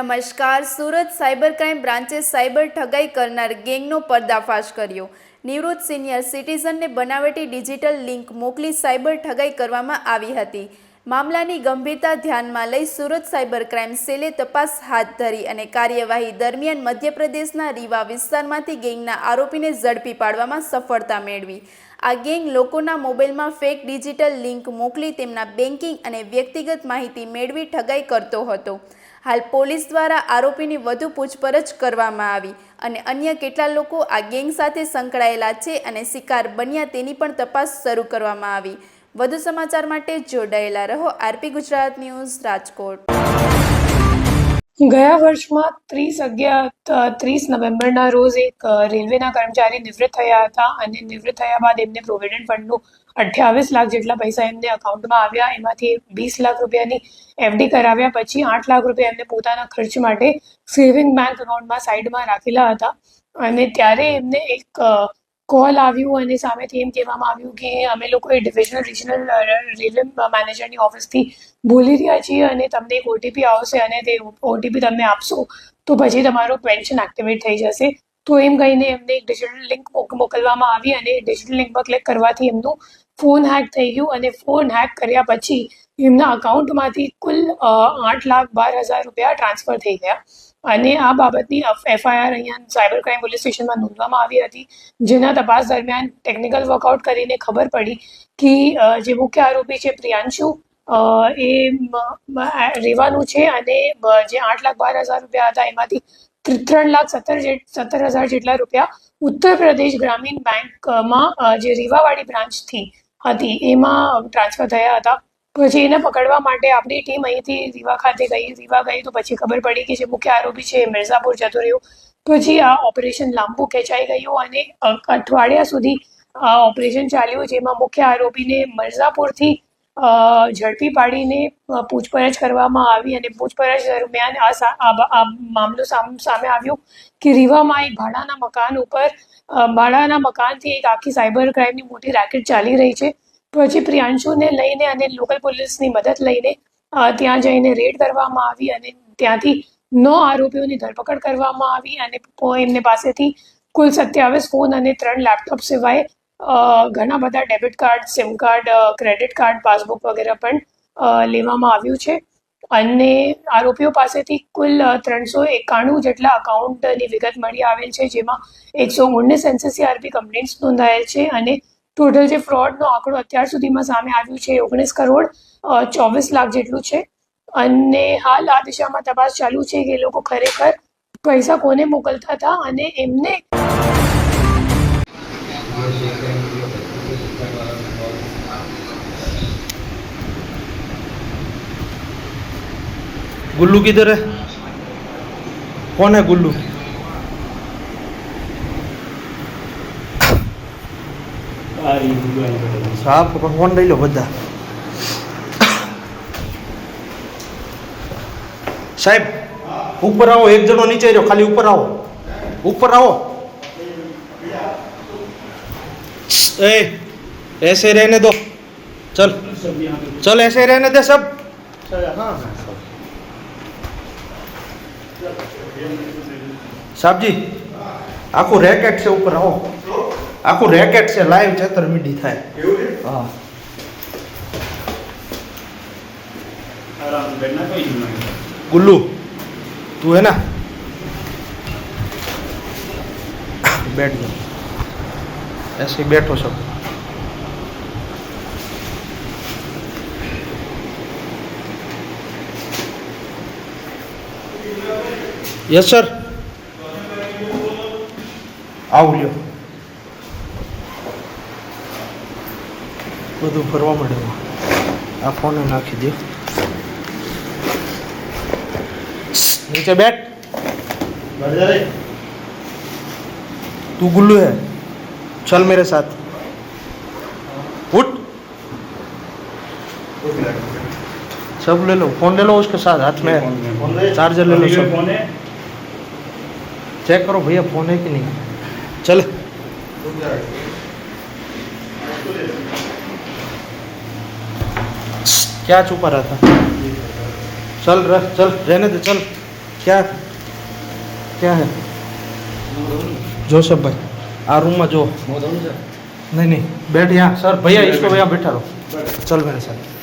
નમસ્કાર. Surat cyber crime બ્રાન્ચે cyber ઠગાઈ કરનાર ગેંગનો પર્દાફાશ કર્યો. નિવૃત્ત સિનિયર સિટીઝનને બનાવટી ડિજિટલ લિંક મોકલી સાયબર ઠગાઈ કરવામાં આવી હતી. મામલાની ગંભીરતા ધ્યાનમાં લઈ સુરત સાયબર ક્રાઇમ સેલે તપાસ હાથ ધરી અને કાર્યવાહી દરમિયાન મધ્યપ્રદેશના રીવા વિસ્તારમાંથી ગેંગના આરોપીને ઝડપી પાડવામાં સફળતા મેળવી. આ ગેંગ લોકોના મોબાઈલમાં ફેક ડિજિટલ લિંક મોકલી તેમના બેન્કિંગ અને વ્યક્તિગત માહિતી મેળવી ઠગાઈ કરતો હતો. હાલ પોલીસ દ્વારા આરોપીની વધુ પૂછપરછ કરવામાં આવી અને અન્ય કેટલા લોકો આ ગેંગ સાથે સંકળાયેલા છે અને શિકાર બન્યા તેની પણ તપાસ શરૂ કરવામાં આવી. વધુ સમાચાર માટે જોડાયેલા રહો આરપી ગુજરાત ન્યૂઝ રાજકોટ. ગયા વર્ષમાં 30 નવેમ્બરના રોજ એક રેલવેના કર્મચારી નિવૃત્ત થયા હતા અને નિવૃત્ત થયા બાદ એમને પ્રોવિડન્ટ ફંડનું 28 લાખ જેટલા પૈસા એમને અકાઉન્ટમાં આવ્યા. એમાંથી 20 લાખ રૂપિયાની એફડી કરાવ્યા પછી 8 લાખ રૂપિયા એમને પોતાના ખર્ચ માટે સેવિંગ બેંક એકાઉન્ટમાં સાઈડમાં રાખેલા હતા અને ત્યારે એમને એક કોલ આવ્યું અને સામેથી એમ કહેવામાં આવ્યું કે અમે લોકો એ રિજનલ રેલવે મેનેજરની ઓફિસથી બોલી રહ્યા છીએ અને તમને એક ઓટીપી આવશે અને તે ઓટીપી તમે આપશો તો પછી તમારો પેન્શન એક્ટિવેટ થઈ જશે. તો એમ કહીને એમને એક ડિજિટલ લિંક મોકલવામાં આવી અને ડિજિટલ લિંક પર ક્લિક કરવાથી એમનું ફોન હેક થઈ ગયું અને ફોન હેક કર્યા પછી એમના અકાઉન્ટમાંથી કુલ 8,12,000 રૂપિયા ટ્રાન્સફર થઈ ગયા અને આ બાબતની એફઆઈઆર અહીંયા સાયબર ક્રાઇમ પોલીસ સ્ટેશનમાં નોંધવામાં આવી હતી. જેના તપાસ દરમિયાન ટેકનિકલ વર્કઆઉટ કરીને ખબર પડી કે જે મુખ્ય આરોપી છે પ્રિયાંશુ એ રેવાનું છે અને જે 8,12,000 રૂપિયા હતા એમાંથી 3,17,000 જેટલા રૂપિયા ઉત્તર પ્રદેશ ગ્રામીણ બેંકમાં જે રીવાવાળી બ્રાન્ચથી હતી એમાં ટ્રાન્સફર થયા હતા. પછી એને પકડવા માટે આપણી ટીમ અહીંથી રીવા ખાતે ગઈ. રીવા ગઈ તો પછી ખબર પડી કે જે મુખ્ય આરોપી છે એ મિર્ઝાપુર જતો રહ્યો. પછી આ ઓપરેશન લાંબુ ખેંચાઈ ગયું અને અઠવાડિયા સુધી આ ઓપરેશન ચાલ્યું જેમાં મુખ્ય આરોપીને મિર્ઝાપુરથી ઝડપી પાડીને પૂછપરછ કરવામાં આવી અને પૂછપરછ દરમિયાન આ મામલો સામે આવ્યો કે રીવામાં એક ભાડાના મકાનથી એક આખી સાયબર ક્રાઇમની મોટી રેકેટ ચાલી રહી છે. પછી પ્રિયાંશુને લઈને અને લોકલ પોલીસની મદદ લઈને ત્યાં જઈને રેડ કરવામાં આવી અને ત્યાંથી 9 આરોપીઓની ધરપકડ કરવામાં આવી અને એમને પાસેથી કુલ 27 ફોન અને 3 લેપટોપ સિવાય ઘણા બધા debit card, sim card, credit card, passbook વગેરે પણ લેવામાં આવ્યું છે અને આરોપીઓ પાસેથી કુલ 391 જેટલા અકાઉન્ટની વિગત મળી આવેલ છે જેમાં 119 NCCRP કમ્પ્લેન્ટ્સ નોંધાયેલ છે અને ટોટલ જે ફ્રોડનો આંકડો અત્યાર સુધીમાં સામે આવ્યું છે 19 કરોડ 24 લાખ જેટલું છે અને હાલ આ દિશામાં તપાસ ચાલુ છે કે એ લોકો ખરેખર પૈસા કોને મોકલતા હતા અને એમને गुल्लू किधर है? कौन है गुल्लू? साहब फोन लई लो બધા. સાહેબ ઉપર આવો, એક જણો નીચે રહ્યો, ખાલી ઉપર આવો, ઉપર આવો. ए ऐसे रहने दो, चल चल ऐसे रहने दे सब. हाँ સાહેબજી આખું રેકેટ છે, ઉપર આવો. આખું રેકેટ છે, લાઈવ છેતરમિંડી થાય. હા गुल्लू तू है ना, बैठ जाओ, ऐसे बैठो सब. यस सर, आओ લ્યો. બધું ફરવા મળે. આ ફોન નાખી દો नीचे. बैठ, तू गुल्लू है, चल मेरे साथ. उठ, सब ले लो, फोन ले लो उसके साथ, हाथ में चार्जर ले लो सब. चेक करो भैया फोन है कि नहीं. चल क्या छुपा रहा था. चल रहने दे, चल क्या क्या है जोसेफ भाई आ रूम में जो नहीं नहीं बैठ यहाँ सर भैया इसको यहाँ बैठा रहो चल मेरे साथ